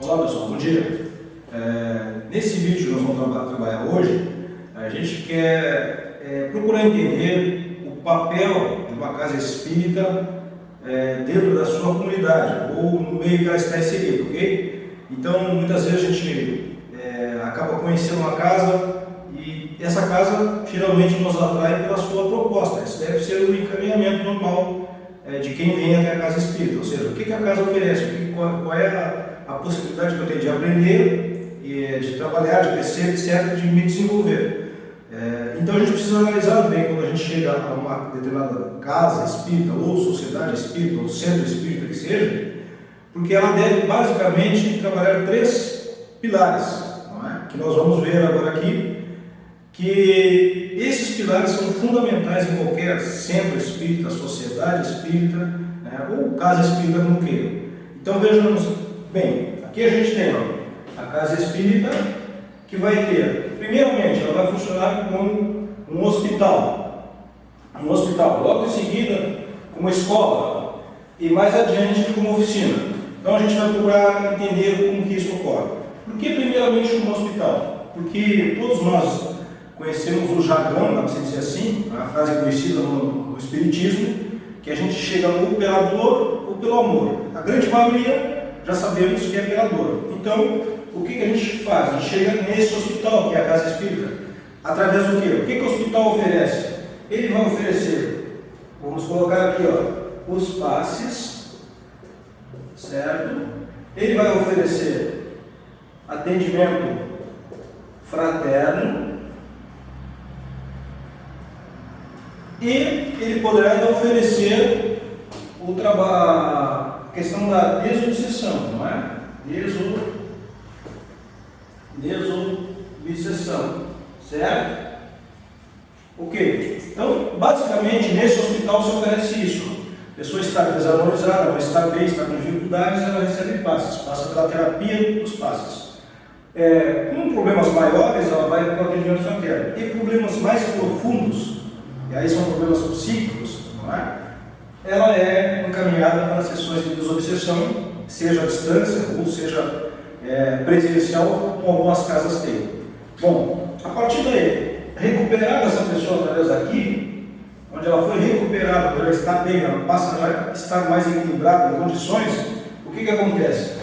Olá pessoal, bom dia. Nesse vídeo que nós vamos trabalhar hoje, a gente quer procurar entender o papel de uma casa espírita dentro da sua comunidade ou no meio que ela está inserida, ok? Então, muitas vezes a gente acaba conhecendo uma casa e essa casa geralmente nos atrai pela sua proposta. Isso deve ser o encaminhamento normal de quem vem até a casa espírita, ou seja, o que a casa oferece, qual é a possibilidade que eu tenho de aprender, de trabalhar, de crescer, etc., de me desenvolver. Então a gente precisa analisar bem quando a gente chega a uma determinada casa espírita, ou sociedade espírita, ou centro espírita que seja, porque ela deve basicamente trabalhar 3 pilares, não é? Que nós vamos ver agora aqui, que esses pilares são fundamentais em qualquer centro espírita, sociedade espírita, né, ou casa espírita como queira. Então vejamos bem, aqui a gente tem a casa espírita que vai ter, primeiramente, ela vai funcionar como um hospital, logo em seguida como escola e mais adiante como oficina. Então a gente vai procurar entender como que isso ocorre. Por que primeiramente como hospital? Porque todos nós conhecemos o jargão, dá para se dizer assim, a frase conhecida no espiritismo, que a gente chega ou pela dor ou pelo amor. A grande maioria já sabemos que é pela dor. Então, o que a gente faz? A gente chega nesse hospital, que é a casa espírita, através do quê? O que o hospital oferece? Ele vai oferecer, vamos colocar aqui, ó, os passes, certo? Ele vai oferecer atendimento fraterno, e ele poderá ainda oferecer a questão da desobsessão, não é? Desobsessão, certo? Ok. Então, basicamente, nesse hospital se oferece isso. A pessoa está desarmonizada, vai estar bem, está com dificuldades, ela recebe passes, passa pela terapia dos passes. Com problemas maiores, ela vai para o atendimento fraterno. E problemas mais profundos, e aí são problemas psíquicos, não é? Ela é encaminhada para sessões de desobsessão, seja à distância ou seja presencial, como algumas casas têm. Bom, a partir daí, recuperada essa pessoa através daqui, onde ela foi recuperada, ela está bem, ela passa a estar mais equilibrada em condições, o que acontece?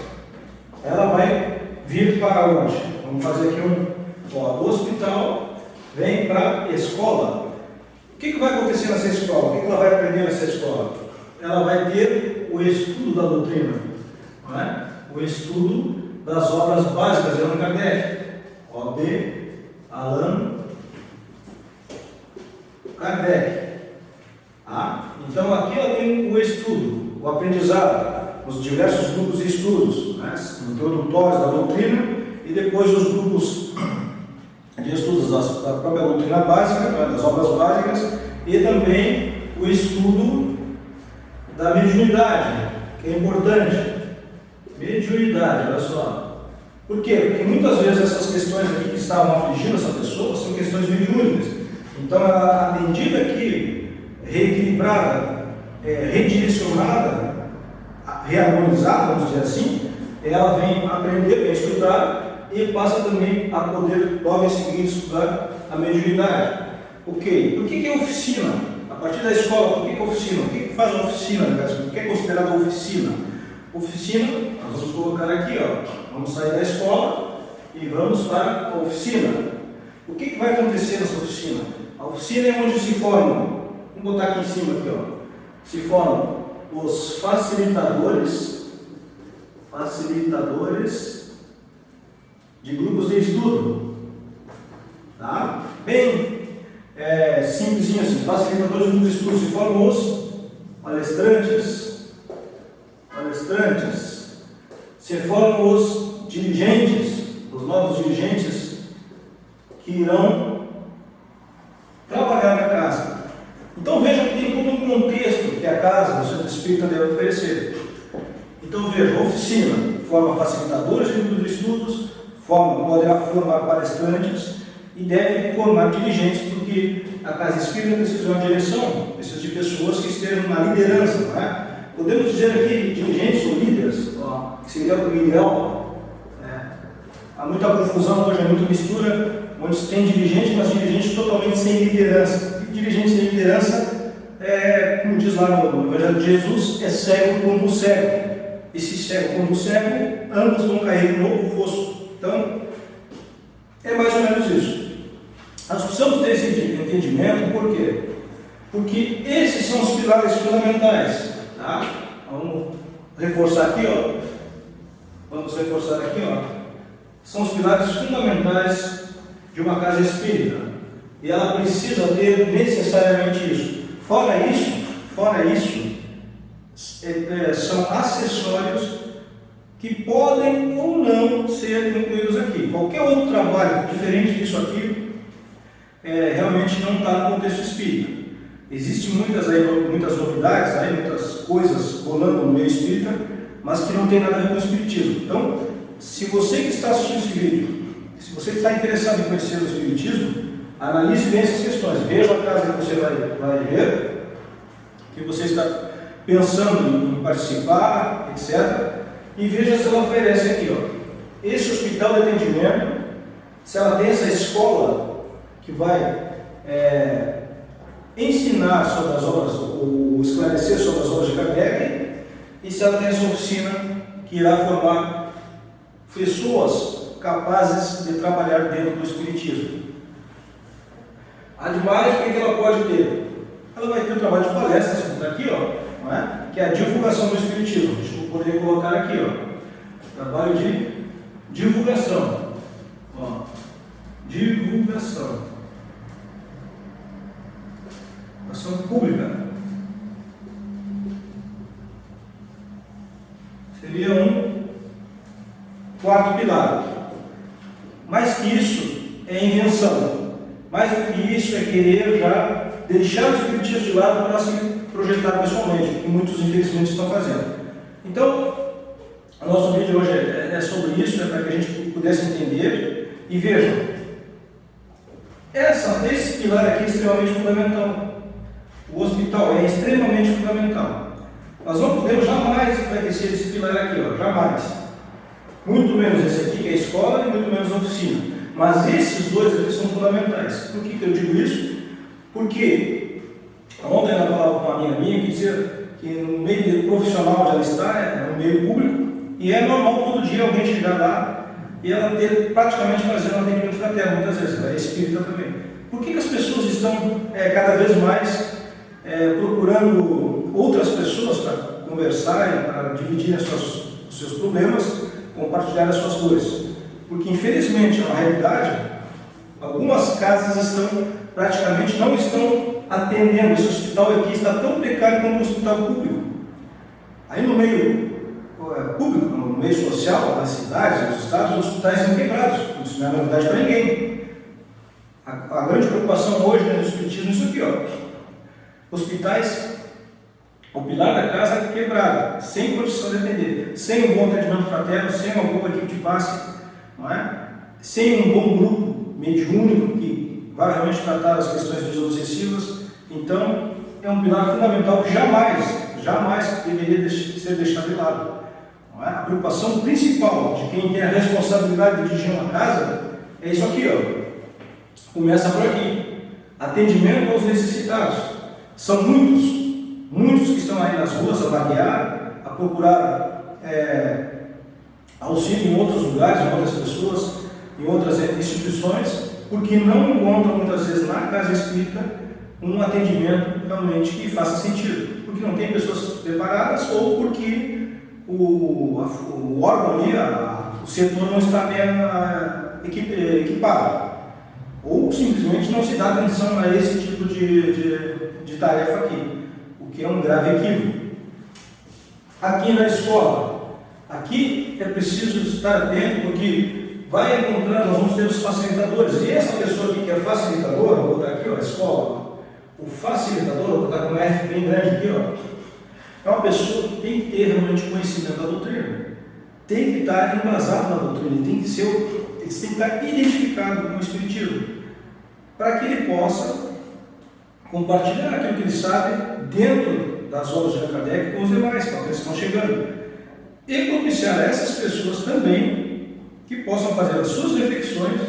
Ela vai vir para onde? Vamos fazer aqui do hospital, vem para a escola. O que vai acontecer nessa escola? O que ela vai aprender nessa escola? Ela vai ter o estudo da doutrina, não é? O estudo das obras básicas de Allan Kardec, O.B. Allan Kardec. Então aqui ela tem o estudo, o aprendizado, os diversos grupos de estudos, né? Introdutórios da doutrina e depois os grupos de estudos da própria doutrina básica, das obras básicas, e também o estudo da mediunidade, que é importante. Mediunidade, olha só. Por quê? Porque muitas vezes essas questões aqui que estavam afligindo essa pessoa são questões mediúnicas. Então, ela, à medida que reequilibrada, redirecionada, reharmonizada, vamos dizer assim, ela vem aprender, vem estudar, e passa também a poder, logo em seguida, estudar a mediunidade. Ok, por que é oficina? A partir da escola, por que é oficina? O que faz uma oficina? O que é considerado oficina? Oficina, nós vamos colocar aqui, ó, vamos sair da escola e vamos para a oficina. O que vai acontecer nessa oficina? A oficina é onde se formam, vamos botar aqui em cima, aqui, ó, se formam os facilitadores de grupos de estudo, tá? Bem simplesinho assim, facilitadores de grupos de estudo, se formam os palestrantes, se formam os dirigentes, os novos dirigentes que irão trabalhar na casa. Então veja que tem todo um contexto que a casa, o centro espírita, deve oferecer. Então veja, a oficina forma facilitadores de grupos de estudos, poderá formar palestrantes e deve formar dirigentes, porque a casa espírita precisa de uma direção, precisa de pessoas que estejam na liderança, não é? Podemos dizer aqui dirigentes ou líderes, que seria o ideal, Há muita confusão hoje, há muita mistura, onde tem dirigente, mas dirigente totalmente sem liderança. E dirigente sem liderança, como diz lá no Evangelho de Jesus, é cego como o cego. E se cego como o cego, ambos vão cair no novo fosso. Então, é mais ou menos isso. Nós precisamos ter esse entendimento, por quê? Porque esses são os pilares fundamentais. Tá? Vamos reforçar aqui, ó. Vamos reforçar aqui, ó. São os pilares fundamentais de uma casa espírita. E ela precisa ter necessariamente isso. Fora isso, são acessórios que podem ou não ser incluídos aqui. Qualquer outro trabalho diferente disso aqui realmente não está no contexto espírita. Existem muitas novidades, muitas coisas rolando no meio espírita, mas que não tem nada a ver com o espiritismo. Então, se você que está assistindo esse vídeo, se você está interessado em conhecer o espiritismo, analise bem essas questões. Veja a casa que você vai ver, que você está pensando em participar, etc. E veja se ela oferece aqui, ó, esse hospital de atendimento, se ela tem essa escola que vai ensinar sobre as obras, ou esclarecer sobre as obras de Kardec, e se ela tem essa oficina que irá formar pessoas capazes de trabalhar dentro do espiritismo. Ademais, o que ela pode ter? Ela vai ter um trabalho de palestras, como está aqui, ó, não é? Que é a divulgação do espiritismo. Deixa eu poder colocar aqui, ó, trabalho de divulgação. Ó, divulgação. Ação pública. Seria um quarto pilar. Mais que isso é invenção. Mais do que isso é querer já deixar o espiritismo de lado para se projetar pessoalmente, que muitos infelizmente estão fazendo. Então, o nosso vídeo hoje é sobre isso, para que a gente pudesse entender. E vejam, esse pilar aqui é extremamente fundamental. O hospital é extremamente fundamental. Nós não podemos jamais enfraquecer esse pilar aqui, ó, jamais. Muito menos esse aqui, que é a escola, e muito menos a oficina. Mas esses dois aqui são fundamentais. Por que eu digo isso? Porque ontem ela falava com uma amiga minha que dizia que no meio profissional onde ela está, é no meio público, e é normal todo dia alguém chegar lá e ela ter praticamente fazendo um atendimento fraterno, muitas vezes, ela é espírita também. Por que as pessoas estão cada vez mais procurando outras pessoas para conversarem, para dividir os seus problemas, compartilhar as suas dores? Porque infelizmente, na realidade, algumas casas praticamente não estão atendendo. Esse hospital aqui está tão precário quanto o hospital público. Aí no meio público, no meio social, nas cidades, nos estados, os hospitais são quebrados. Isso não é novidade para ninguém. A grande preocupação hoje do espiritismo é isso aqui, ó. Hospitais, o pilar da casa quebrado, sem condição de atender, sem um bom atendimento fraterno, sem uma boa equipe de passe, não é? Sem um bom grupo mediúnico que vai realmente tratar as questões desobsessivas. Então, é um pilar fundamental que jamais deveria ser deixado de lado. Não é? A preocupação principal de quem tem a responsabilidade de dirigir uma casa é isso aqui, ó. Começa por aqui. Atendimento aos necessitados. São muitos que estão aí nas ruas a vaguear, a procurar auxílio em outros lugares, em outras pessoas, em outras instituições, porque não encontram muitas vezes na casa espírita um atendimento realmente que faça sentido, porque não tem pessoas preparadas ou porque o órgão ali, o setor não está bem equipado, ou simplesmente não se dá atenção a esse tipo de tarefa aqui, o que é um grave equívoco. Aqui na escola, aqui é preciso estar atento, porque vai encontrando, nós vamos ter os facilitadores, e essa pessoa aqui que é facilitadora, vou botar aqui, ó, a escola, o facilitador, vou botar com um F bem grande aqui, ó, é uma pessoa que tem que ter realmente conhecimento da doutrina, tem que estar embasado na doutrina, tem que estar identificado com o espiritismo, para que ele possa compartilhar aquilo que ele sabe dentro das obras de Kardec com os demais, com aqueles que estão chegando, e propiciar a essas pessoas também que possam fazer as suas reflexões,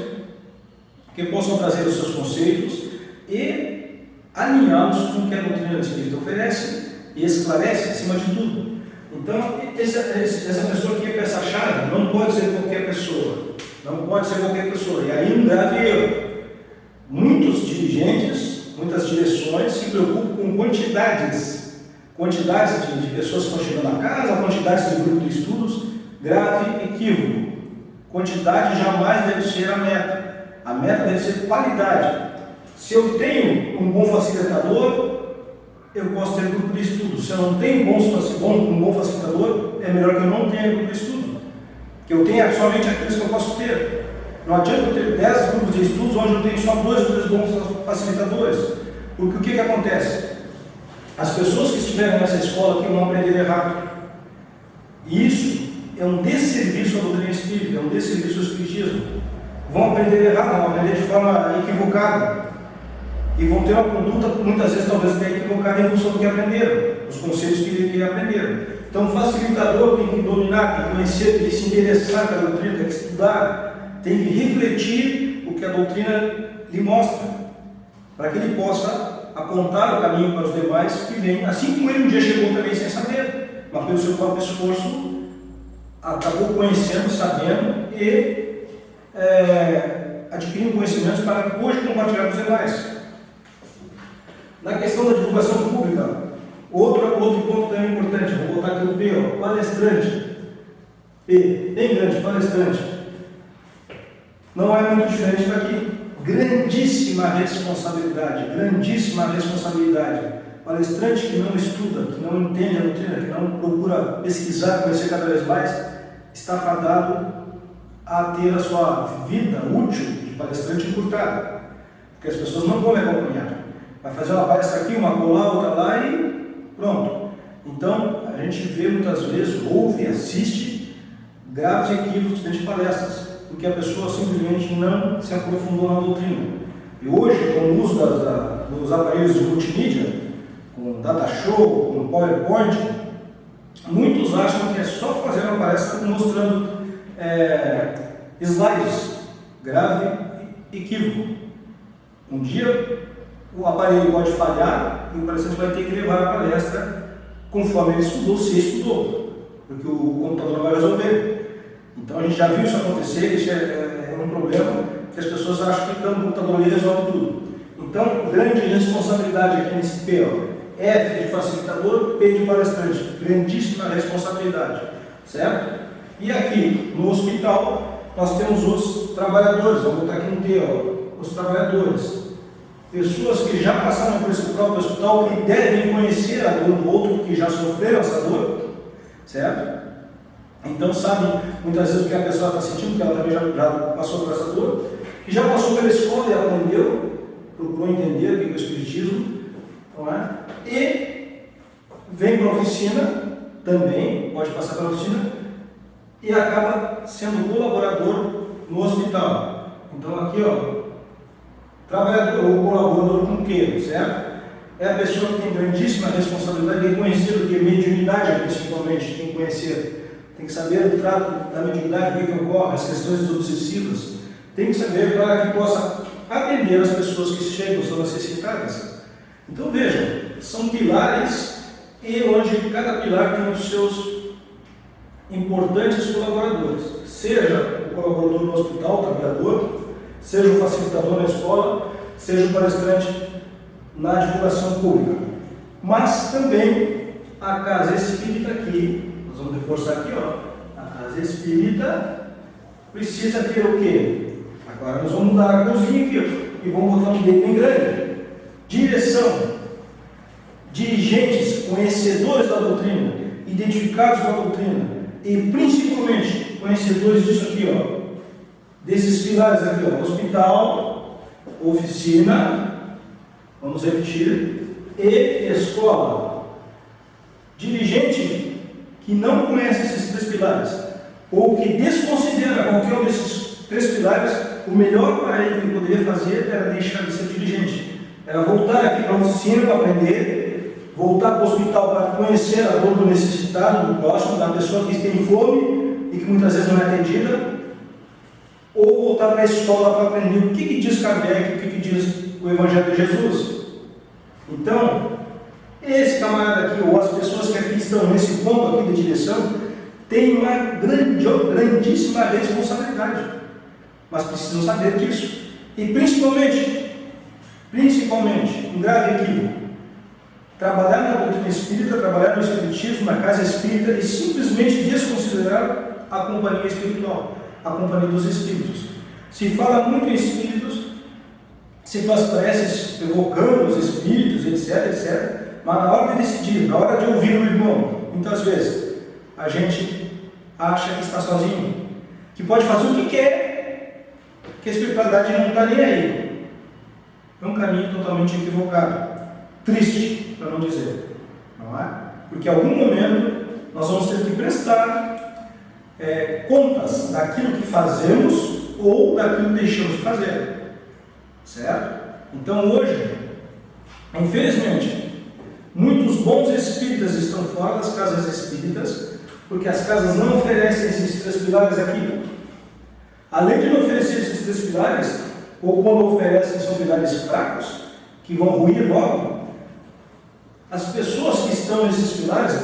que possam trazer os seus conceitos e alinhá-los com o que a doutrina espírita oferece e esclarece acima de tudo. Então, essa pessoa que é peça-chave não pode ser qualquer pessoa. Não pode ser qualquer pessoa. E aí um grave erro. Muitos dirigentes, muitas direções se preocupam com quantidades de pessoas que estão chegando à casa, quantidades de grupo de estudos. Grave equívoco. Quantidade jamais deve ser a meta. A meta deve ser qualidade. Se eu tenho um bom facilitador, eu posso ter grupo de estudo. Se eu não tenho um bom facilitador, é melhor que eu não tenha grupo de estudo. Que eu tenha somente aqueles que eu posso ter. Não adianta eu ter 10 grupos de estudos onde eu tenho só 2 ou 3 bons facilitadores. Porque o que acontece? As pessoas que estiverem nessa escola aqui vão aprender errado. E isso é um desserviço à doutrina espírita, é um desserviço ao espiritismo. Vão aprender errado, vão aprender de forma equivocada. E vão ter uma conduta, muitas vezes, talvez até equivocada em função do que aprenderam, os conceitos que aprenderam. Então, o facilitador tem que dominar, tem que conhecer, tem que se interessar pela doutrina, tem que estudar, tem que refletir o que a doutrina lhe mostra, para que ele possa apontar o caminho para os demais que vêm, assim como ele um dia chegou também sem saber, mas pelo seu próprio esforço, acabou conhecendo, sabendo e adquirindo conhecimentos para hoje compartilhar com os demais. Na questão da divulgação pública, outro ponto também importante, vou botar aqui o P, palestrante. P, bem grande, palestrante. Não é muito diferente daqui. Grandíssima responsabilidade, grandíssima responsabilidade. Palestrante que não estuda, que não entende a doutrina, que não procura pesquisar, conhecer cada vez mais, está fadado a ter a sua vida útil de palestrante encurtada. Porque as pessoas não vão me acompanhar. Vai fazer uma palestra aqui, uma colar, outra lá e pronto. Então, a gente vê muitas vezes, ouve, assiste graves equívocos dentro de palestras, porque a pessoa simplesmente não se aprofundou na doutrina. E hoje, com o uso dos aparelhos de multimídia, com data show, com PowerPoint, muitos acham que é só fazer uma palestra mostrando slides. Grave equívoco. Um dia o aparelho pode falhar e o palestrante vai ter que levar a palestra conforme ele estudou, se estudou, porque o computador não vai resolver. Então a gente já viu isso acontecer, isso é um problema que as pessoas acham que o computador ali resolve tudo. Então, grande responsabilidade aqui nesse P, F de facilitador, P de palestrante, grandíssima responsabilidade, certo? E aqui no hospital nós temos os trabalhadores, vamos botar aqui no T, os trabalhadores. Pessoas que já passaram por esse próprio hospital, que devem conhecer a dor do outro, que já sofreram essa dor, certo? Então sabem muitas vezes o que a pessoa está sentindo, que ela também já passou por essa dor, que já passou pela escola e aprendeu, procurou entender o que é o espiritismo, não é? E vem para a oficina, também pode passar pela oficina, e acaba sendo colaborador no hospital. Então aqui, trabalhador ou colaborador com o quê, certo? É a pessoa que tem grandíssima responsabilidade de conhecer o que é mediunidade, principalmente, tem que conhecer. Tem que saber o trato da mediunidade, o que ocorre, as questões obsessivas. Tem que saber para que possa atender as pessoas que chegam, são necessitadas. Então vejam, são pilares e onde cada pilar tem os seus importantes colaboradores. Seja o colaborador no hospital, o trabalhador, seja o facilitador na escola, seja o palestrante na divulgação pública. Mas também a casa espírita aqui, nós vamos reforçar aqui, a casa espírita precisa ter o quê? Agora nós vamos mudar a cozinha aqui, e vamos botar um D bem grande. Direção. Dirigentes, conhecedores da doutrina, identificados com a doutrina, e principalmente conhecedores disso aqui, desses pilares aqui, hospital, oficina, vamos repetir, e escola. Dirigente que não conhece esses 3 pilares, ou que desconsidera qualquer um desses 3 pilares, o melhor para ele que ele poderia fazer era deixar de ser dirigente. Era voltar aqui para a oficina para aprender, voltar para o hospital para conhecer a dor do necessitado, do próximo, da pessoa que tem fome e que muitas vezes não é atendida, ou voltar para a escola para aprender o que diz Kardec, o que diz o Evangelho de Jesus. Então, esse camarada aqui, ou as pessoas que aqui estão nesse ponto aqui de direção, têm uma grandíssima responsabilidade, mas precisam saber disso. E principalmente, um grave equívoco: trabalhar na doutrina espírita, trabalhar no espiritismo, na casa espírita, e simplesmente desconsiderar a companhia espiritual, a companhia dos espíritos. Se fala muito em espíritos, se faz preces evocando os espíritos, etc, mas na hora de decidir, na hora de ouvir o irmão, muitas vezes a gente acha que está sozinho, que pode fazer o que quer, que a espiritualidade não está nem aí. É um caminho totalmente equivocado, triste, para não dizer, não é? Porque em algum momento nós vamos ter que prestar contas daquilo que fazemos ou daquilo que deixamos de fazer, certo? Então hoje, infelizmente, muitos bons espíritas estão fora das casas espíritas, porque as casas não oferecem esses 3 pilares aqui. Além de não oferecer esses 3 pilares, ou quando oferecem são pilares fracos, que vão ruir logo, as pessoas que estão nesses pilares,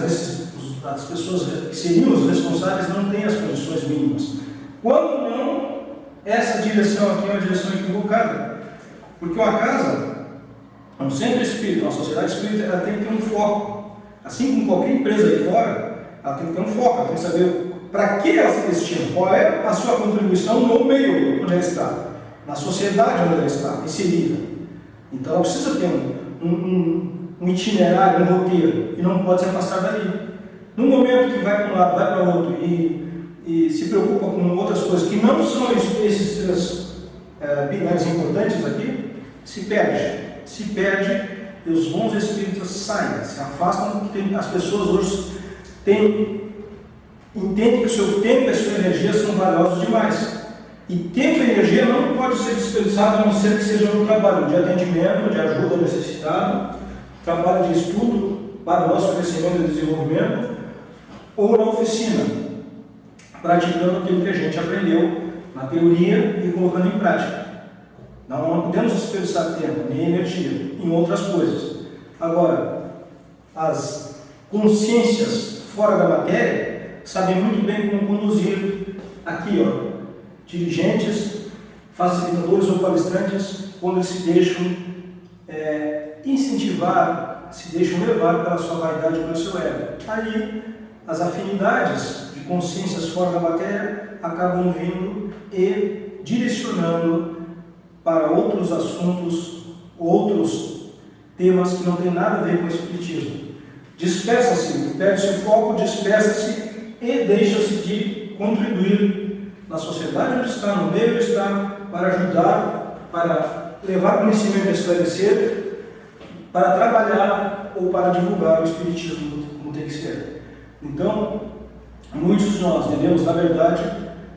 as pessoas que seriam os responsáveis, não têm as condições mínimas. Quando não, essa direção aqui é uma direção equivocada. Porque uma casa, um centro espírita, uma sociedade espírita, ela tem que ter um foco. Assim como qualquer empresa aí fora, ela tem que ter um foco, ela tem que saber para que ela se destina, qual é a sua contribuição no meio onde ela está, na sociedade onde ela está inserida. Então ela precisa ter um itinerário, um roteiro, e não pode se afastar dali. No momento que vai para um lado, vai para o outro e se preocupa com outras coisas que não são esses 3 pilares importantes aqui, se perde e os bons espíritos saem, se afastam, porque as pessoas hoje entendem que o seu tempo e a sua energia são valiosos demais. E tempo e energia não pode ser desperdiçado a não ser que seja no trabalho de atendimento, de ajuda ao necessitado, trabalho de estudo para o nosso crescimento e desenvolvimento, ou na oficina, praticando aquilo que a gente aprendeu na teoria e colocando em prática. Não podemos desperdiçar tempo nem energia em outras coisas. Agora, as consciências fora da matéria sabem muito bem como conduzir aqui, dirigentes, facilitadores ou palestrantes, quando eles se deixam incentivar, se deixam levar pela sua vaidade e pelo seu ego. Aí, as afinidades de consciências fora da matéria acabam vindo e direcionando para outros assuntos, outros temas que não têm nada a ver com o espiritismo. Dispersa-se, perde-se o foco, dispersa-se e deixa-se de contribuir na sociedade onde está, no meio onde está, para ajudar, para levar conhecimento a esclarecer, para trabalhar ou para divulgar o espiritismo como tem que ser. Então, muitos de nós devemos, na verdade,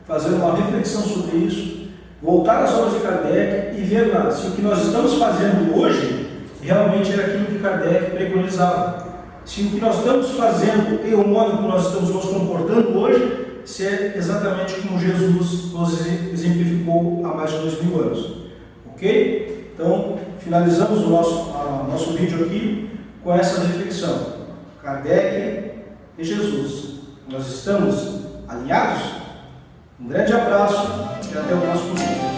fazer uma reflexão sobre isso, voltar às obras de Kardec e ver lá se o que nós estamos fazendo hoje realmente era aquilo que Kardec preconizava. Se o que nós estamos fazendo e o modo como nós estamos nos comportando hoje, se é exatamente como Jesus nos exemplificou há mais de 2000 anos. Ok? Então, finalizamos o nosso vídeo aqui com essa reflexão. Kardec e Jesus. Nós estamos alinhados? Um grande abraço e até o próximo vídeo.